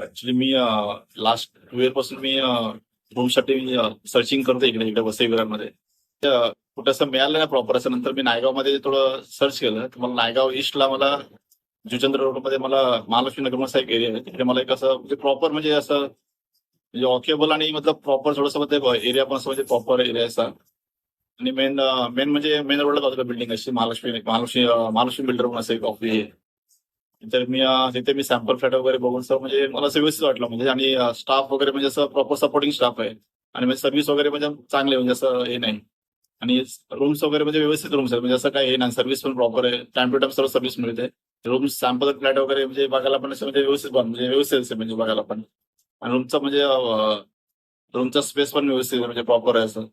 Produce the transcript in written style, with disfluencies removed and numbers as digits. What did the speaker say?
Actually मी last 2 year पासून मी रूमसाठी searching करतो इकडे इकडे वसई विरारमध्ये. कुठं असं मिळालं नाही प्रॉपर. असं नंतर मी नायगावमध्ये थोडं सर्च केलं तर मला नायगाव ईस्टला मला जुचंद्र रोडमध्ये मला महालक्ष्मी नगर असा एक एरिया आहे. तिकडे मला एक असं म्हणजे प्रॉपर म्हणजे असं म्हणजे वॉकेबल आणि मतलब प्रॉपर थोडंसं म्हणजे एरिया पण असं म्हणजे प्रॉपर एरिया असा. आणि मेन मेन म्हणजे मेन रोडला बाजूला बिल्डिंग अशी महालक्ष्मी बिल्डर म्हणून असं एक ऑफिस आहे. तर मी तिथे मी सॅम्पल फ्लॅट वगैरे बघून सर म्हणजे मला असं व्यवस्थित वाटलं म्हणजे. आणि स्टाफ वगैरे म्हणजे असं प्रॉपर सपोर्टिंग स्टाफ आहे. आणि म्हणजे सर्व्हिस वगैरे म्हणजे चांगले म्हणजे असं हे नाही. आणि रूम्स वगैरे म्हणजे व्यवस्थित रूम्स आहेत म्हणजे असं काही हे नाही. सर्व्हिस पण प्रॉपर आहे. टाइम टू टाइम सर्व सर्व्हिस मिळते. रूम्स सॅम्पल फ्लॅट वगैरे म्हणजे बघायला पण असं म्हणजे व्यवस्थित म्हणजे व्यवस्थित असेल म्हणजे बघायला पण. आणि रूमचं म्हणजे रूमचा स्पेस पण व्यवस्थित आहे, म्हणजे प्रॉपर आहे असं.